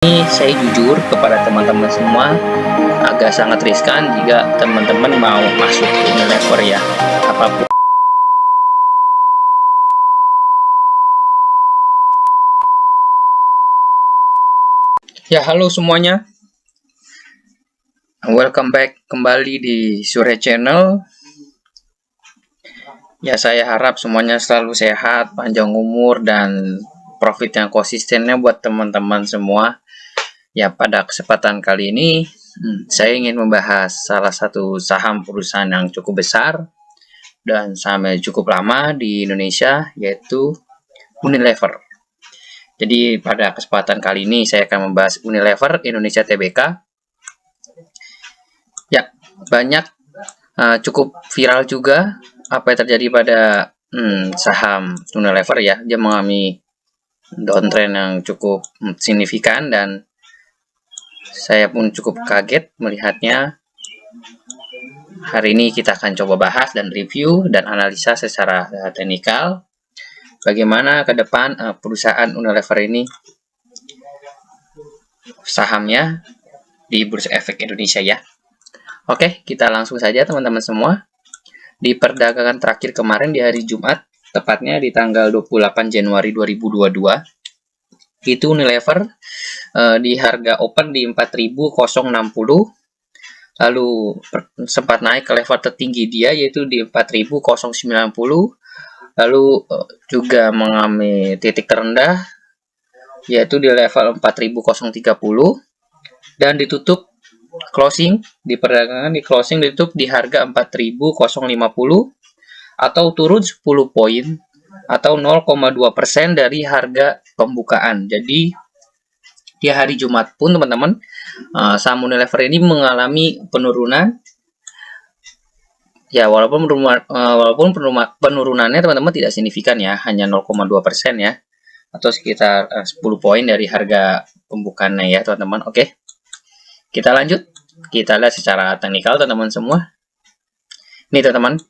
Ini saya jujur kepada teman-teman semua, agak sangat riskan jika teman-teman mau masuk Unilever ya, apapun. Ya, halo semuanya. Welcome back kembali di Surya Channel. Ya, saya harap semuanya selalu sehat, panjang umur, dan profit yang konsistennya buat teman-teman semua. Ya, pada kesempatan kali ini saya ingin membahas salah satu saham perusahaan yang cukup besar dan sahamnya cukup lama di Indonesia, yaitu Unilever. Jadi pada kesempatan kali ini saya akan membahas Unilever Indonesia Tbk. Ya, banyak cukup viral juga apa yang terjadi pada saham Unilever ya. Dia mengalami downtrend yang cukup signifikan dan saya pun cukup kaget melihatnya. Hari ini kita akan coba bahas dan review dan analisa secara teknikal bagaimana ke depan perusahaan Unilever ini sahamnya di Bursa Efek Indonesia ya. Oke, kita langsung saja teman-teman semua. Di perdagangan terakhir kemarin di hari Jumat, tepatnya di tanggal 28 Januari 2022, itu Unilever di harga open di 4.060, lalu sempat naik ke level tertinggi dia yaitu di 4.090, lalu juga mengalami titik terendah yaitu di level 4.030 dan ditutup closing di perdagangan ditutup di harga 4.050 atau turun 10 poin atau 0,2% dari harga pembukaan. Jadi di hari Jumat pun teman-teman saham Unilever ini mengalami penurunan ya, walaupun penurunannya teman-teman tidak signifikan ya, hanya 0,2% ya, atau sekitar 10 poin dari harga pembukaannya ya teman-teman. Oke, kita lanjut, kita lihat secara teknikal teman-teman semua. Ini teman-teman,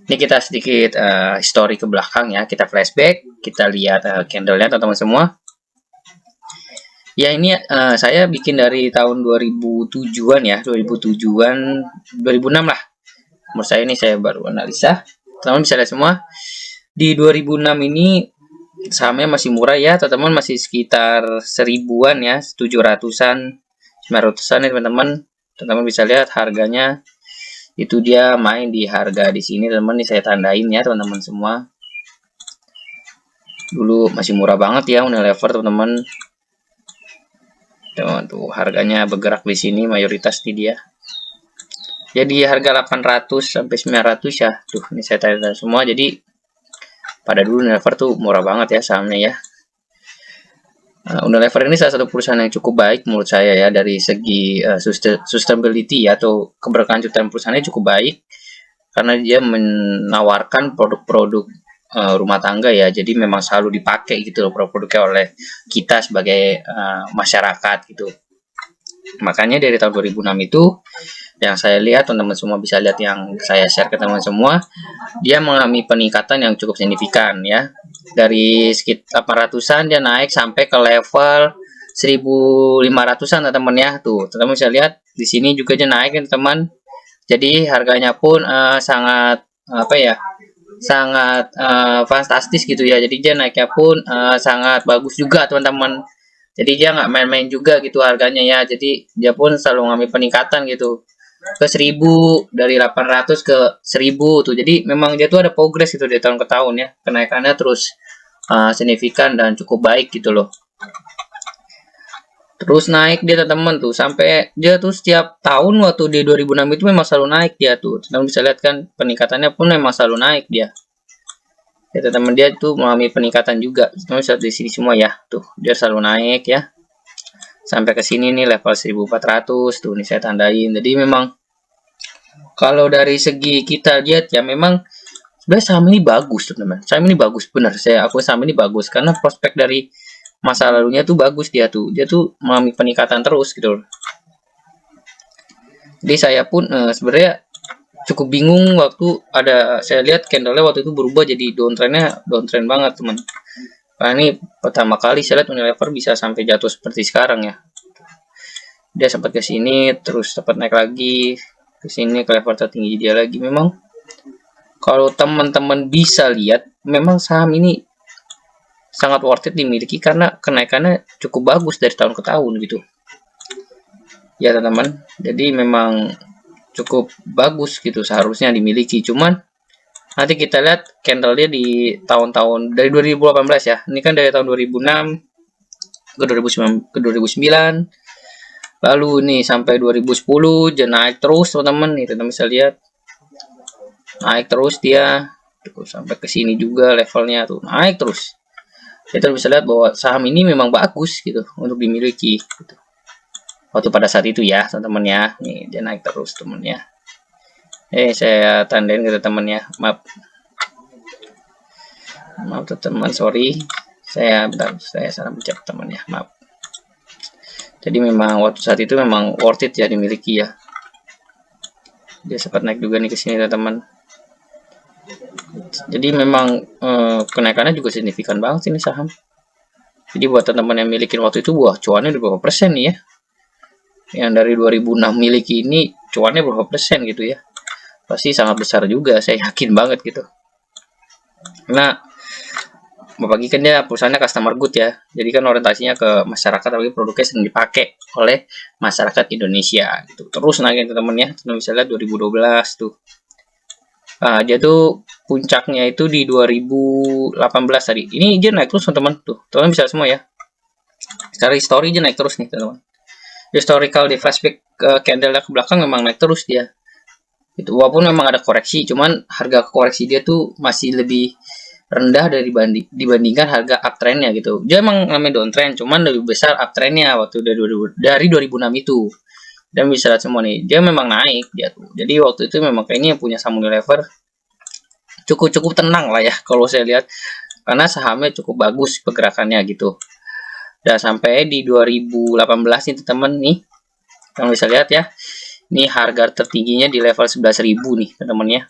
ini kita sedikit histori ke belakang ya, kita flashback, kita lihat candlenya teman-teman semua. Ya, ini saya bikin dari tahun 2007-an ya, 2007-an, 2006 lah. Menurut saya ini saya baru analisa. Teman-teman bisa lihat semua. Di 2006 ini sahamnya masih murah ya, teman-teman, masih sekitar 1000-an ya, 700-an, 900-an ya teman-teman. Teman-teman bisa lihat harganya itu dia main di harga di sini teman-teman, ini saya tandain ya teman-teman semua. Dulu masih murah banget ya Unilever teman-teman. Tuh harganya bergerak di sini mayoritas di dia. Jadi harga 800 sampai 900 ya. Tuh ini saya tanda semua. Jadi pada dulu Unilever tuh murah banget ya sahamnya ya. Unilever ini salah satu perusahaan yang cukup baik menurut saya ya, dari segi sustainability atau keberkelanjutan perusahaannya cukup baik karena dia menawarkan produk-produk rumah tangga ya, jadi memang selalu dipakai gitu loh produk-produknya oleh kita sebagai masyarakat gitu. Makanya dari tahun 2006 itu yang saya lihat, teman-teman semua bisa lihat yang saya share ke teman-teman semua, dia mengalami peningkatan yang cukup signifikan ya. Dari sekitar 800-an dia naik sampai ke level 1.500-an teman-teman ya. Tuh, teman-teman bisa lihat di sini juga dia naik ya teman. Jadi harganya pun sangat apa ya? Sangat fantastis gitu ya. Jadi dia naiknya pun sangat bagus juga teman-teman. Jadi dia nggak main-main juga gitu harganya ya. Jadi dia pun selalu ngambil peningkatan gitu ke 1000, dari 800 ke 1000 tuh. Jadi memang dia tuh ada progres gitu dari tahun ke tahun ya. Kenaikannya terus signifikan dan cukup baik gitu loh. Terus naik dia teman-teman tuh sampai dia tuh setiap tahun waktu di 2006 itu memang selalu naik dia tuh. Teman bisa lihat kan peningkatannya pun memang selalu naik dia. Ya teman-teman, dia tuh mengalami peningkatan juga. Teman bisa di sini semua ya. Tuh, dia selalu naik ya. Sampai ke sini nih level 1400 tuh, nih saya tandain. Jadi memang kalau dari segi kita lihat ya, memang sebenarnya saham ini bagus teman-teman. Saham ini bagus benar. Aku saham ini bagus karena prospek dari masa lalunya tuh bagus, dia tuh mengalami peningkatan terus gitu loh. Jadi saya pun sebenarnya cukup bingung waktu saya lihat candlenya waktu itu berubah jadi downtrend banget teman. Karena ini pertama kali saya lihat Unilever bisa sampai jatuh seperti sekarang ya. dia sempat ke sini, terus sempat naik lagi ke sini ke level tertinggi dia lagi. Memang kalau teman-teman bisa lihat, memang saham ini sangat worth it dimiliki karena kenaikannya cukup bagus dari tahun ke tahun gitu ya teman-teman. Jadi memang cukup bagus gitu, seharusnya dimiliki. Cuman nanti kita lihat candle dia di tahun-tahun dari 2018 ya, ini kan dari tahun 2006 ke 2009, lalu nih sampai 2010 dia naik terus teman-teman. Nih teman-teman bisa lihat naik terus dia tuh, sampai ke sini juga levelnya tuh naik terus. Kita bisa lihat bahwa saham ini memang bagus gitu untuk dimiliki gitu. Waktu pada saat itu ya teman-teman ya, nih dia naik terus temennya. Saya tandain ke teman-teman ya, maaf teman, sorry, saya salah pencet teman ya, maaf. Jadi memang waktu saat itu memang worth it ya dimiliki ya. Dia sempat naik juga nih ke sini teman-teman. Jadi memang kenaikannya juga signifikan banget ini saham. Jadi buat teman-teman yang milikin waktu itu, wah cuannya berapa persen nih ya? Yang dari 2006 miliki ini cuannya berapa persen gitu ya? Pasti sangat besar juga, saya yakin banget gitu. Nah, bagi kan dia perusahaannya customer good ya, jadi kan orientasinya ke masyarakat, tapi produknya sering dipakai oleh masyarakat Indonesia gitu. Terus naik teman-teman ya, teman bisa lihat 2012 tuh. Nah, dia tuh puncaknya itu di 2018 tadi. Ini dia naik terus teman-teman tuh. Teman bisa semua ya. Secara histori dia naik terus nih teman-teman. Historical di flashback candle ke belakang memang naik terus dia. Itu walaupun memang ada koreksi, cuman harga koreksi dia tuh masih lebih rendah dibandingkan harga uptrendnya gitu. Dia emang namanya downtrend, cuman lebih besar uptrendnya waktu dari 2006 itu. Dan bisa lihat semua nih, dia memang naik dia tuh. Jadi waktu itu memang kayaknya punya Sam Unilever cukup tenang lah ya kalau saya lihat, karena sahamnya cukup bagus pergerakannya gitu. Dan sampai di 2018 nih teman-teman nih, yang bisa lihat ya, ini harga tertingginya di level 11.000 nih teman-teman ya.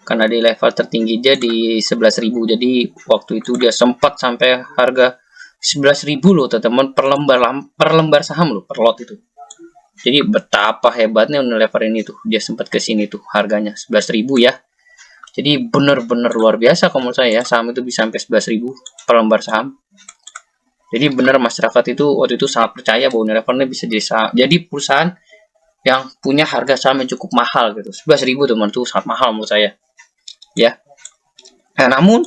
Karena di level tertinggi dia di 11.000, jadi waktu itu dia sempat sampai harga 11.000 loh teman-teman per lembar saham loh, per lot itu. Jadi betapa hebatnya Unilever ini tuh, dia sempat ke sini tuh harganya 11.000 ya. Jadi bener-bener luar biasa kalau menurut saya ya, saham itu bisa sampai 11.000 per lembar saham. Jadi bener masyarakat itu waktu itu sangat percaya bahwa Unilever ini bisa jadi perusahaan yang punya harga saham yang cukup mahal gitu. 11.000 teman tuh sangat mahal menurut saya. Ya. Nah, namun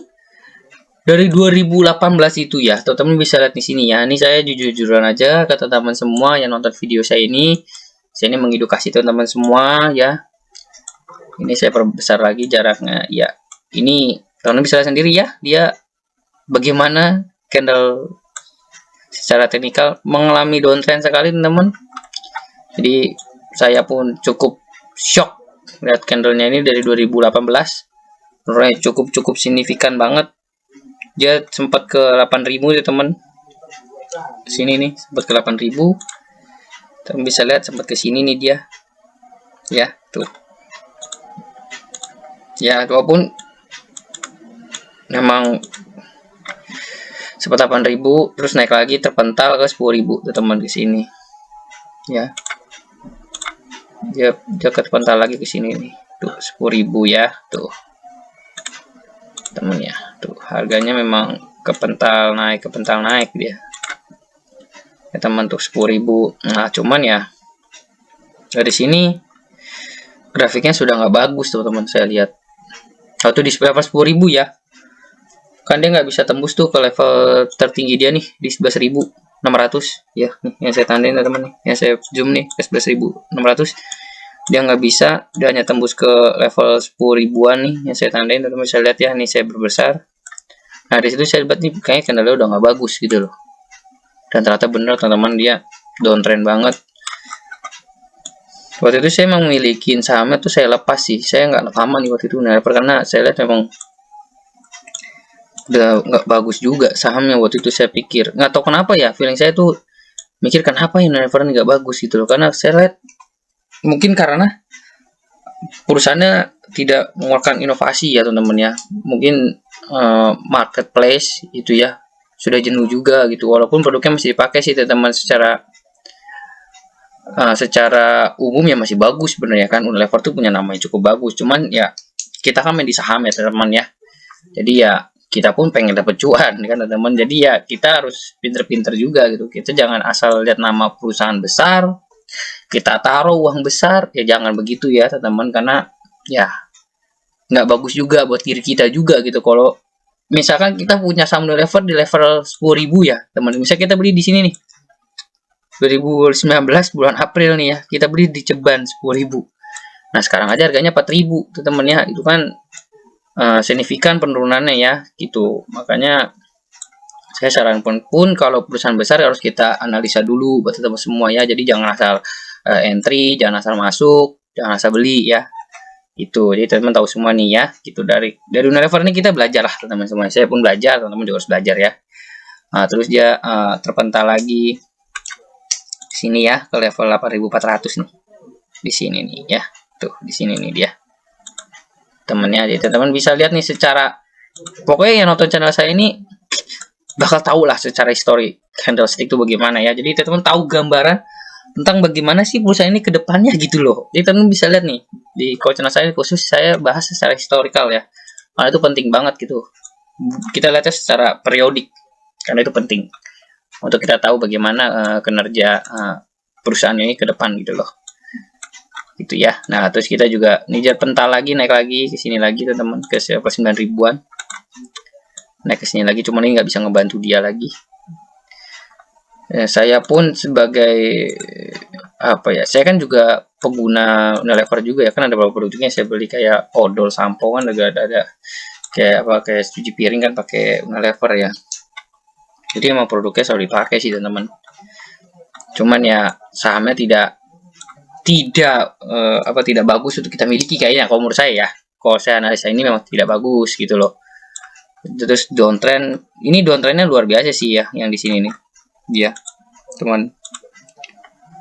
dari 2018 itu ya, teman-teman bisa lihat di sini ya. Ini saya jujur-jujuran aja ke teman-teman semua yang nonton video saya ini. Saya ini mengedukasi teman-teman semua ya. Ini saya perbesar lagi jaraknya ya. Ini teman-teman bisa lihat sendiri ya, dia bagaimana candle secara teknikal mengalami downtrend sekali teman-teman. Jadi saya pun cukup shock lihat candlenya ini dari 2018. Menurutnya cukup signifikan banget. Dia sempat ke 8.000 ya teman. Sini nih sempat ke 8.000. Teman bisa lihat sempat ke sini nih dia. Ya, tuh. Ya, walaupun memang sempat 8.000 terus naik lagi terpental ke 10.000 teman ke sini. Ya. Dia terpental lagi ke sini nih. Tuh 10.000 ya, tuh. Temen ya, tuh harganya memang kepental naik dia ya teman tuh 10.000. Nah cuman ya dari sini grafiknya sudah nggak bagus tuh teman, saya lihat waktu di level 10.000 ya kan dia nggak bisa tembus tuh ke level tertinggi dia nih di 11.600 ya nih, yang saya tandain teman nih, yang saya zoom nih ke 11.600 dia nggak bisa, dia hanya tembus ke level 10.000-an nih yang saya tandain teman-teman bisa lihat ya, nih saya berbesar. Nah di situ saya lihat nih kayaknya candlenya udah nggak bagus gitu loh, dan ternyata bener teman-teman dia downtrend banget. Waktu itu saya memang memiliki sahamnya tuh saya lepas sih, saya nggak lama nih waktu itu karena saya lihat memang udah nggak bagus juga sahamnya. Waktu itu saya pikir, nggak tahu kenapa ya, feeling saya tuh mikir kenapa Unilever ini nggak bagus gitu loh, karena saya lihat mungkin karena perusahaannya tidak mengeluarkan inovasi ya teman-teman ya, mungkin marketplace itu ya sudah jenuh juga gitu, walaupun produknya masih dipakai sih teman-teman secara secara umum ya masih bagus sebenarnya kan. Unilever tuh punya nama yang cukup bagus, cuman ya kita kan main di saham ya teman-teman ya, jadi ya kita pun pengen dapet cuan kan teman-teman, jadi ya kita harus pinter-pinter juga gitu, kita jangan asal lihat nama perusahaan besar kita taruh uang besar, ya jangan begitu ya teman-teman, karena ya nggak bagus juga buat diri kita juga gitu. Kalau misalkan kita punya saham Unilever di level 10.000 ya teman, misalnya kita beli di sini nih 2019 bulan April nih ya, kita beli di ceban 10.000. Nah sekarang aja harganya 4.000 teman ya, itu kan signifikan penurunannya ya gitu. Makanya saya sarankan pun kalau perusahaan besar harus kita analisa dulu buat teman semua ya, jadi jangan asal entry, jangan asal masuk, jangan asal beli ya. Itu jadi teman-teman tahu semua nih ya, gitu. Dari Unilever ini kita belajar lah teman-teman semua, saya pun belajar, teman-teman juga harus belajar ya. Nah, terus dia terpental lagi di sini ya ke level 8.400 nih, di sini nih ya, tuh di sini nih dia temennya. Jadi teman-teman bisa lihat nih, secara pokoknya yang nonton channel saya ini bakal tahu lah secara histori candlestick itu bagaimana ya, jadi teman-teman tahu gambaran tentang bagaimana sih perusahaan ini ke depannya gitu loh. Jadi teman bisa lihat nih di channel saya, khusus saya bahas secara historical ya, karena itu penting banget gitu, kita lihatnya secara periodik karena itu penting untuk kita tahu bagaimana kinerja perusahaan ini ke depan gitu loh, gitu ya. Nah terus kita juga nih pental lagi, naik lagi ke sini lagi teman-teman, ke 9.000-an, naik ke sini lagi, cuman ini nggak bisa ngebantu dia lagi. Saya pun sebagai apa ya, saya kan juga pengguna Unilever juga ya, kan ada beberapa produknya saya beli, kayak odol sampo kan ada kayak apa, kayak cuci piring kan pakai Unilever ya, jadi emang produknya selalu dipakai sih teman-teman. Cuman ya sahamnya tidak bagus untuk kita miliki kayaknya kalau menurut saya ya, kalau saya analisa ini memang tidak bagus gitu loh. Terus downtrend, ini downtrendnya luar biasa sih ya yang di sini nih dia teman,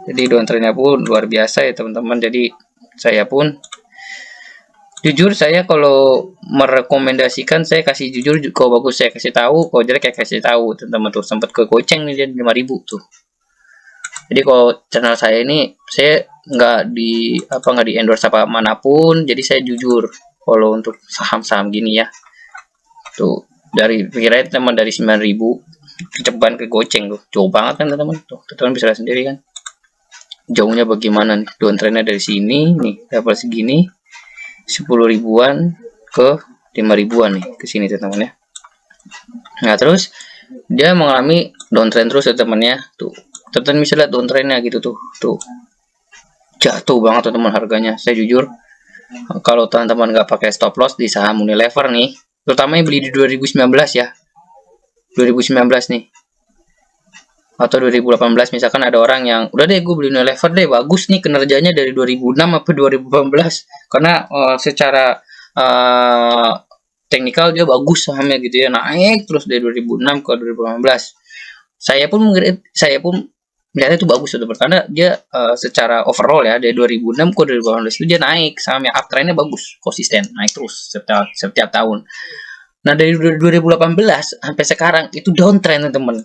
jadi downtrendnya pun luar biasa ya teman-teman. Jadi saya pun jujur, saya kalau merekomendasikan saya kasih jujur, kalau bagus saya kasih tahu, kalau jelek saya kasih tahu teman-teman. Tuh sempat ke goceng nih dia 5.000 tuh. Jadi kalau channel saya ini saya nggak di endorse apa manapun, jadi saya jujur kalau untuk saham-saham gini ya. Tuh dari pikirannya teman, dari 9.000 ceban ke goceng tuh jauh banget kan teman-teman. Tuh teman bisa lihat sendiri kan jauhnya bagaimana nih, downtrendnya dari sini nih level segini 10.000-an ke 5.000-an nih ke sini teman-teman ya. Nah terus dia mengalami downtrend terus ya teman-teman ya. Tuh teman-teman bisa lihat downtrendnya gitu tuh jatuh banget teman-teman harganya. Saya jujur kalau teman-teman nggak pakai stop loss di saham Unilever nih, terutama yang beli di 2019 ya, 2019 nih atau 2018, misalkan ada orang yang udah deh gue beli Unilever deh, bagus nih kinerjanya dari 2006 apa 2018, karena secara teknikal dia bagus sahamnya gitu ya, naik terus dari 2006 ke 2018. Saya pun melihatnya itu bagus tuh, karena dia secara overall ya dari 2006 ke 2018 itu dia naik sahamnya, uptrendnya bagus, konsisten naik terus setiap tahun. Nah dari 2018 sampai sekarang itu downtrend teman-teman.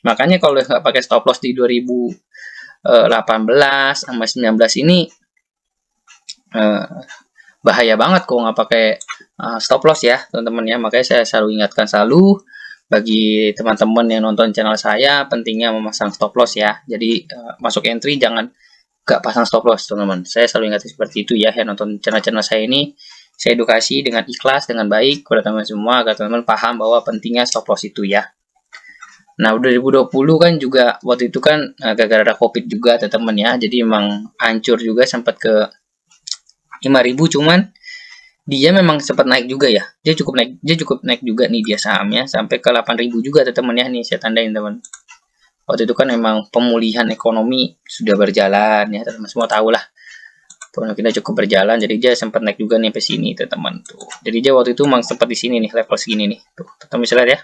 Makanya kalau nggak pakai stop loss di 2018 sama 19 ini bahaya banget kalau nggak pakai stop loss ya teman-teman ya. Makanya saya selalu ingatkan selalu bagi teman-teman yang nonton channel saya, pentingnya memasang stop loss ya. Jadi masuk entry jangan nggak pasang stop loss teman-teman. Saya selalu ingatkan seperti itu ya, yang nonton channel saya ini. Saya edukasi dengan ikhlas, dengan baik kepada teman-teman semua, agar teman-teman paham bahwa pentingnya stop loss itu ya. Nah, 2020 kan juga waktu itu kan gara-gara ada Covid juga teman-teman ya. Jadi emang hancur juga, sempat ke 5.000, cuman dia memang sempat naik juga ya. Dia cukup naik juga nih dia sahamnya sampai ke 8.000 juga teman-teman ya. Nih saya tandain teman. Waktu itu kan memang pemulihan ekonomi sudah berjalan ya, teman-teman semua tahu lah. Kita cukup berjalan, jadi dia sempat naik juga nih ke sini teman-teman tuh. Jadi dia waktu itu memang sempat di sini nih, level segini nih. Tuh, teman-teman bisa lihat ya.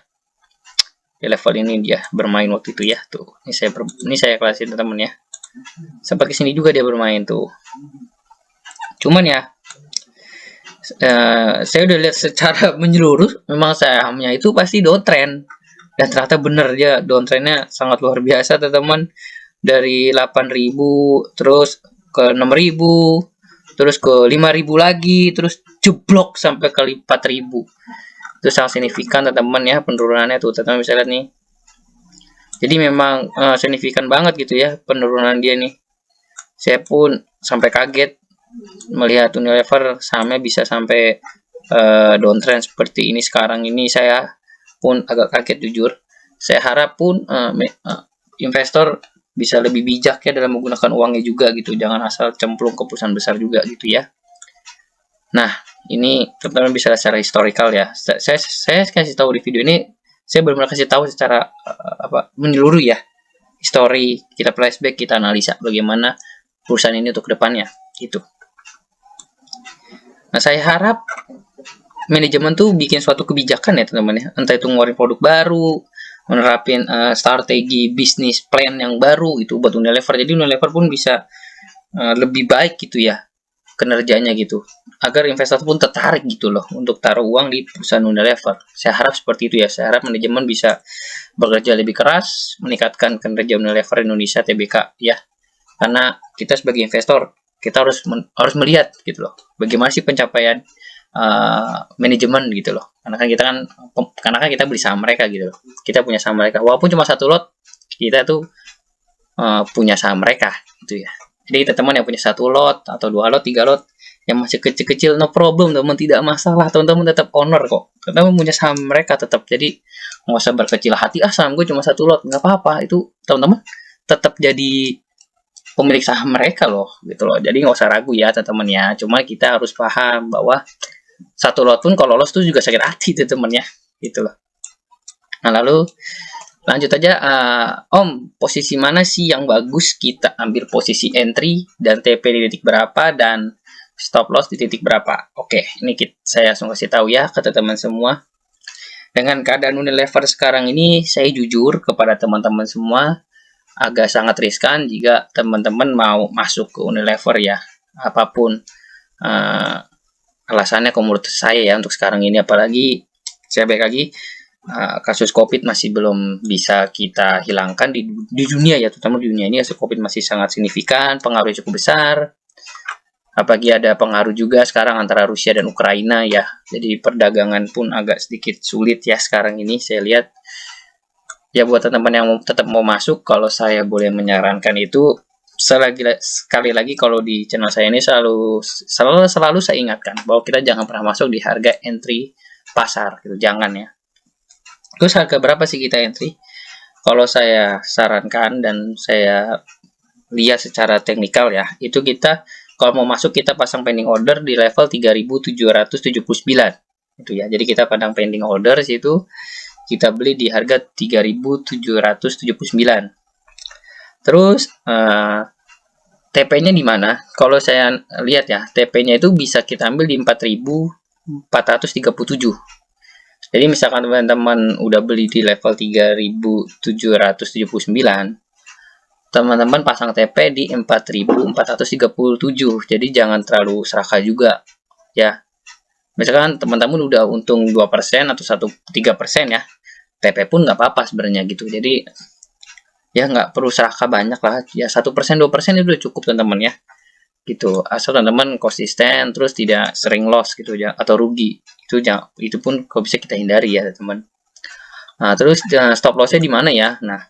Di level ini dia bermain waktu itu ya. Tuh, ini saya kelasin teman-teman ya. Sempat ke sini juga dia bermain tuh. Cuman ya saya udah lihat secara menyeluruh, memang sahamnya itu pasti downtrend. Dan ternyata bener dia downtrendnya sangat luar biasa teman-teman. dari 8.000 terus ke 6.000 terus ke 5.000 lagi, terus jeblok sampai ke 4.000. Itu sangat signifikan teman-teman ya penurunannya tuh, teman-teman bisa lihat nih. Jadi memang signifikan banget gitu ya penurunan dia nih. Saya pun sampai kaget melihat Unilever sahamnya bisa sampai downtrend seperti ini sekarang ini. Saya pun agak kaget jujur. Saya harap pun investor bisa lebih bijak ya dalam menggunakan uangnya juga gitu, jangan asal cemplung ke perusahaan besar juga gitu ya. Nah, ini teman-teman bisa secara historical ya. Saya kasih tahu di video ini, saya benar-benar kasih tahu secara menyeluruh ya, histori, kita flashback, kita analisa bagaimana perusahaan ini untuk kedepannya gitu. Nah, saya harap manajemen tuh bikin suatu kebijakan ya teman-teman ya, entah itu ngeluarin produk baru, menerapin strategi bisnis plan yang baru gitu buat Unilever. Jadi Unilever pun bisa lebih baik gitu ya kinerjanya gitu, agar investor pun tertarik gitu loh untuk taruh uang di perusahaan Unilever. Saya harap seperti itu ya. Saya harap manajemen bisa bekerja lebih keras meningkatkan kinerja Unilever Indonesia Tbk ya, karena kita sebagai investor kita harus melihat gitu loh bagaimana sih pencapaian manajemen gitu loh, karena kan kita beli saham mereka gitu loh, kita punya saham mereka walaupun cuma satu lot, kita tuh punya saham mereka gitu ya. Jadi teman-teman yang punya satu lot atau 2 lot 3 lot yang masih kecil-kecil, no problem teman, tidak masalah, teman-teman tetap owner kok, teman-teman punya saham mereka tetap. Jadi nggak usah berkecil hati, saham gue cuma satu lot, nggak apa-apa, itu teman-teman tetap jadi pemilik saham mereka loh gitu loh. Jadi nggak usah ragu ya teman-teman ya, cuma kita harus paham bahwa satu lot pun kalau lolos tuh juga sakit hati tuh temennya gitu loh. Nah, lalu lanjut aja, Om, posisi mana sih yang bagus kita ambil posisi entry dan TP di titik berapa dan stop loss di titik berapa? Oke, ini saya langsung kasih tahu ya ke teman-teman semua. Dengan keadaan Unilever sekarang ini, saya jujur kepada teman-teman semua agak sangat riskan jika teman-teman mau masuk ke Unilever ya, apapun alasannya menurut saya ya untuk sekarang ini. Apalagi saya balik lagi, kasus COVID masih belum bisa kita hilangkan di dunia ya, terutama di dunia ini kasus COVID masih sangat signifikan, pengaruhnya cukup besar. Apalagi ada pengaruh juga sekarang antara Rusia dan Ukraina ya, jadi perdagangan pun agak sedikit sulit ya sekarang ini saya lihat. Ya buat teman-teman yang tetap mau masuk, kalau saya boleh menyarankan itu, sekali lagi kalau di channel saya ini selalu saya ingatkan bahwa kita jangan pernah masuk di harga entry pasar gitu, jangan ya. Terus harga berapa sih kita entry? Kalau saya sarankan dan saya lihat secara teknikal ya, itu kita kalau mau masuk kita pasang pending order di level 3.779 itu ya. Jadi kita pasang pending order situ, kita beli di harga 3.779. Terus TP-nya di mana? Kalau saya lihat ya, TP-nya itu bisa kita ambil di 4.437. Jadi misalkan teman-teman udah beli di level 3.779, teman-teman pasang TP di 4.437. Jadi jangan terlalu serakah juga ya. Misalkan teman-teman udah untung 2% atau 3% ya, TP pun nggak apa-apa sebenarnya gitu. Jadi ya nggak perlu serakah banyak lah ya, 1% 2% itu udah cukup teman-teman ya gitu, asal teman-teman konsisten terus tidak sering loss gitu ya atau rugi. Itu pun kalau bisa kita hindari ya teman. Nah, terus stop lossnya di mana ya? Nah,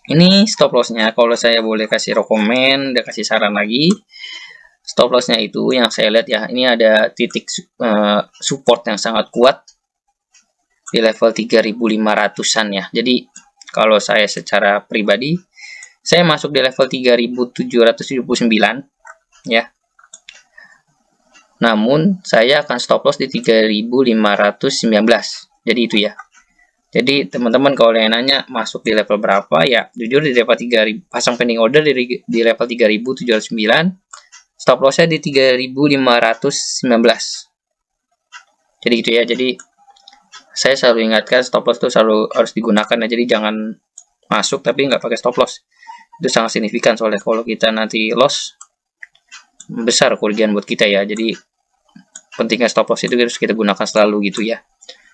ini stop lossnya kalau saya boleh kasih rekomen dan kasih saran lagi, stop lossnya itu yang saya lihat ya, ini ada titik support yang sangat kuat di level 3.500-an ya. Jadi kalau saya secara pribadi, saya masuk di level 3.779 ya. Namun saya akan stop loss di 3.519. Jadi itu ya. Jadi teman-teman kalau yang nanya masuk di level berapa ya, jujur di level 3.000, pasang pending order di level 3.709, stop lossnya di 3.519. Jadi itu ya. Jadi saya selalu ingatkan stop loss itu selalu harus digunakan ya. Jadi jangan masuk tapi nggak pakai stop loss. Itu sangat signifikan soalnya kalau kita nanti loss besar kerugian buat kita ya. Jadi pentingnya stop loss itu harus kita gunakan selalu gitu ya.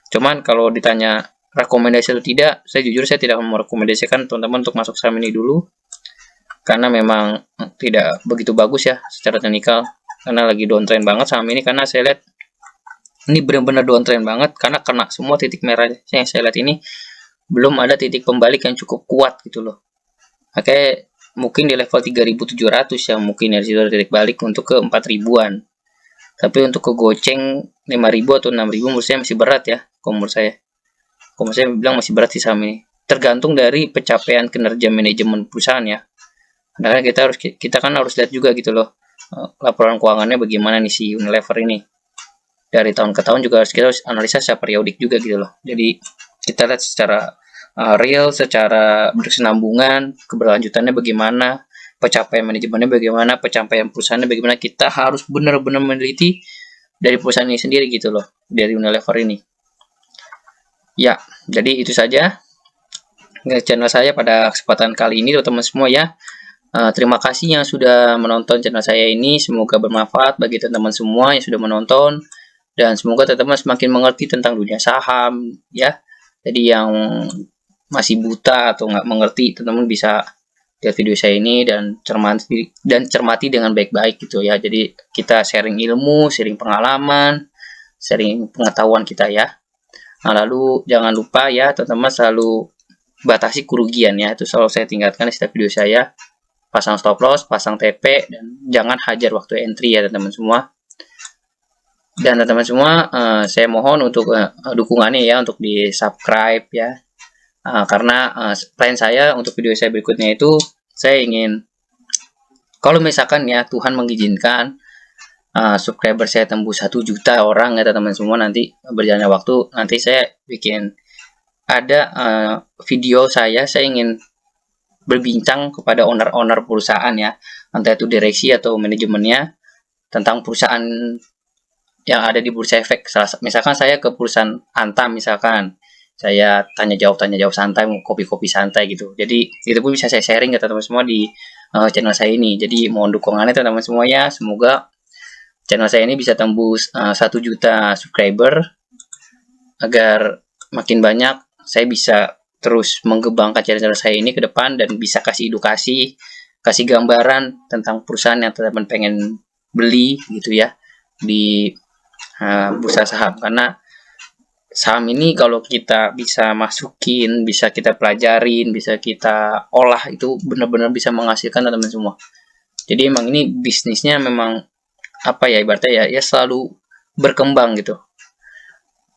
Cuman kalau ditanya rekomendasi atau tidak, saya jujur saya tidak merekomendasikan teman-teman untuk masuk saham ini dulu. karena memang tidak begitu bagus ya secara teknikal, karena lagi downtrend banget saham ini. Karena saya lihat ini benar-benar downtrend banget karena kena semua titik merah yang saya lihat ini, belum ada titik pembalik yang cukup kuat gitu loh. Makanya mungkin di level 3.700 ya, mungkin dari situ ada titik balik untuk ke 4.000-an. Tapi untuk ke goceng 5.000 atau 6.000 menurut saya masih berat ya. Kalau menurut saya bilang masih berat sih saham ini. Tergantung dari pencapaian kinerja manajemen perusahaan ya. Karena kita kan harus lihat juga gitu loh, laporan keuangannya bagaimana nih si Unilever ini. Dari tahun ke tahun juga kita harus analisa secara periodik juga gitu loh. Jadi kita lihat secara real, secara berkesinambungan, keberlanjutannya bagaimana, pencapaian manajemennya bagaimana, pencapaian perusahaannya bagaimana. Kita harus benar-benar meneliti dari perusahaan ini sendiri gitu loh, dari Unilever ini. Ya, jadi itu saja channel saya pada kesempatan kali ini teman-teman semua ya. Terima kasih yang sudah menonton channel saya ini, semoga bermanfaat bagi teman-teman semua yang sudah menonton, dan semoga teman-teman semakin mengerti tentang dunia saham ya. Jadi yang masih buta atau nggak mengerti, teman-teman bisa lihat video saya ini dan cermati dengan baik-baik gitu ya. Jadi kita sharing ilmu, sharing pengalaman, sharing pengetahuan kita ya. Nah, lalu jangan lupa ya teman-teman selalu batasi kerugian ya, itu selalu saya tingkatkan di setiap video saya. Pasang stop loss, pasang TP, dan jangan hajar waktu entry ya teman-teman semua. Dan teman-teman semua, saya mohon untuk dukungannya ya, untuk di subscribe ya. Karena plan saya untuk video saya berikutnya itu, saya ingin kalau misalkan ya Tuhan mengizinkan subscriber saya tembus 1 juta orang ya teman-teman semua, nanti berjalannya waktu, nanti saya bikin ada video saya ingin berbincang kepada owner-owner perusahaan ya, entah itu direksi atau manajemennya, tentang perusahaan yang ada di Bursa Efek. Misalkan saya ke perusahaan Antam, misalkan saya tanya jawab santai, kopi-kopi santai gitu. Jadi itu pun bisa saya sharing ke teman-teman semua di channel saya ini. Jadi mohon dukungannya teman-teman semua ya, semoga channel saya ini bisa tembus 1 juta subscriber, agar makin banyak saya bisa terus mengembangkan channel saya ini ke depan dan bisa kasih edukasi, kasih gambaran tentang perusahaan yang teman-teman pengen beli gitu ya di bursa saham. Karena saham ini kalau kita bisa masukin, bisa kita pelajarin, bisa kita olah, itu benar-benar bisa menghasilkan teman-teman semua. Jadi emang ini bisnisnya memang apa ya, ibaratnya ya selalu berkembang gitu.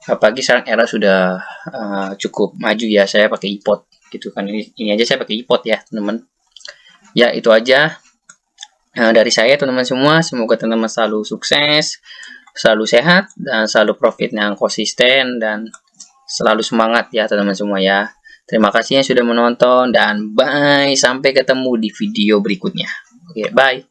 Apalagi sekarang era sudah cukup maju ya, saya pakai iPod gitu kan, ini aja saya pakai iPod ya teman-teman. Ya itu aja dari saya teman-teman semua, semoga teman-teman selalu sukses, selalu sehat, dan selalu profitnya yang konsisten, dan selalu semangat ya teman-teman semua ya. Terima kasih yang sudah menonton, dan bye, sampai ketemu di video berikutnya. Oke, bye.